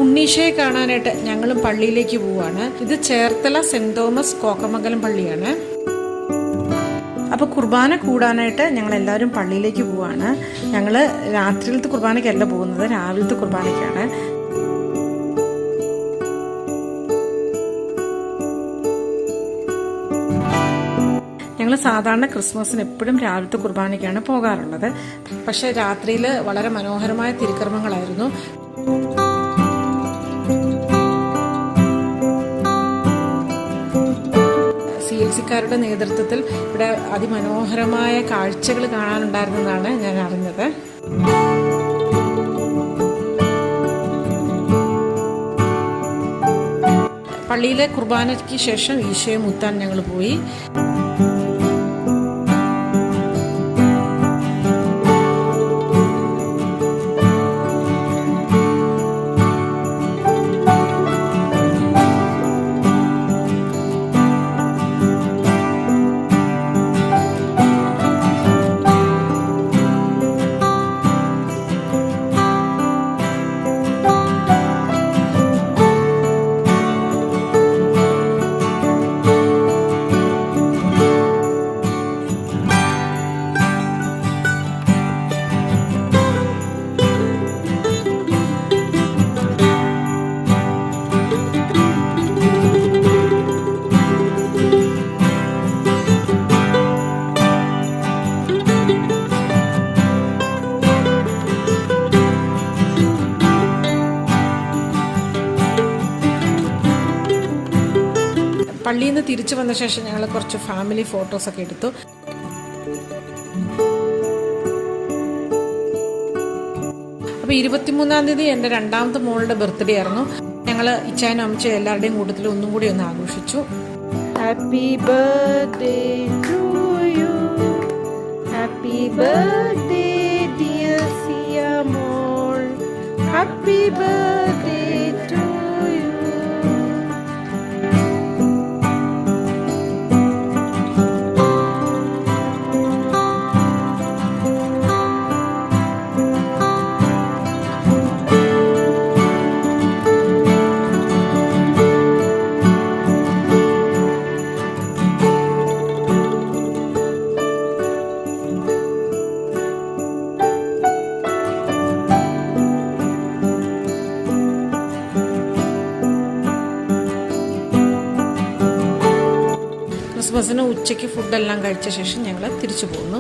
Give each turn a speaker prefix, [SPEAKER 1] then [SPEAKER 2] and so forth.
[SPEAKER 1] ഉണ്ണീശയെ കാണാനായിട്ട് ഞങ്ങളും പള്ളിയിലേക്ക് പോവുകയാണ്. ഇത് ചേർത്തല സെന്റ് തോമസ് കോക്കമംഗലം പള്ളിയാണ്. അപ്പോൾ കുർബാന കൂടാനായിട്ട് ഞങ്ങളെല്ലാവരും പള്ളിയിലേക്ക് പോവുകയാണ്. ഞങ്ങൾ രാത്രിയിലത്തെ കുർബാനയ്ക്കല്ല പോകുന്നത്, രാവിലത്തെ കുർബാനയ്ക്കാണ്. ഞങ്ങൾ സാധാരണ ക്രിസ്മസിന് എപ്പോഴും രാവിലത്തെ കുർബാനയ്ക്കാണ് പോകാറുള്ളത്. പക്ഷേ രാത്രിയിൽ വളരെ മനോഹരമായ തിരുക്കർമ്മങ്ങളായിരുന്നു. CLC-ക്കാരുടെ നേതൃത്വത്തിൽ ഇവിടെ അതിമനോഹരമായ കാഴ്ചകൾ കാണാനുണ്ടായിരുന്നതാണ് ഞാൻ അറിഞ്ഞത്. പള്ളിയിലെ കുർബാനയ്ക്ക് ശേഷം ഈശോയെ മുത്താൻ ഞങ്ങൾ പോയി. പള്ളിയിൽ നിന്ന് തിരിച്ചു വന്ന ശേഷം ഞങ്ങൾ കുറച്ച് ഫാമിലി ഫോട്ടോസൊക്കെ എടുത്തു. അപ്പോൾ 23-ാം തീയതി എൻ്റെ രണ്ടാമത്തെ മോളുടെ ബർത്ത്ഡേ ആയിരുന്നു. ഞങ്ങൾ ഇച്ചാനും അമ്മച്ചും എല്ലാവരുടെയും കൂട്ടത്തിൽ ഒന്നും കൂടി ഒന്ന് ആഘോഷിച്ചു.
[SPEAKER 2] Happy birthday to you, happy birthday dear Siya മോൾ, ഹാപ്പി ബർത്ത്ഡേ ടു യു.
[SPEAKER 1] ക്രിസ്മസിന് ഉച്ചയ്ക്ക് ഫുഡെല്ലാം കഴിച്ച ശേഷം ഞങ്ങൾ തിരിച്ചു പോന്നു.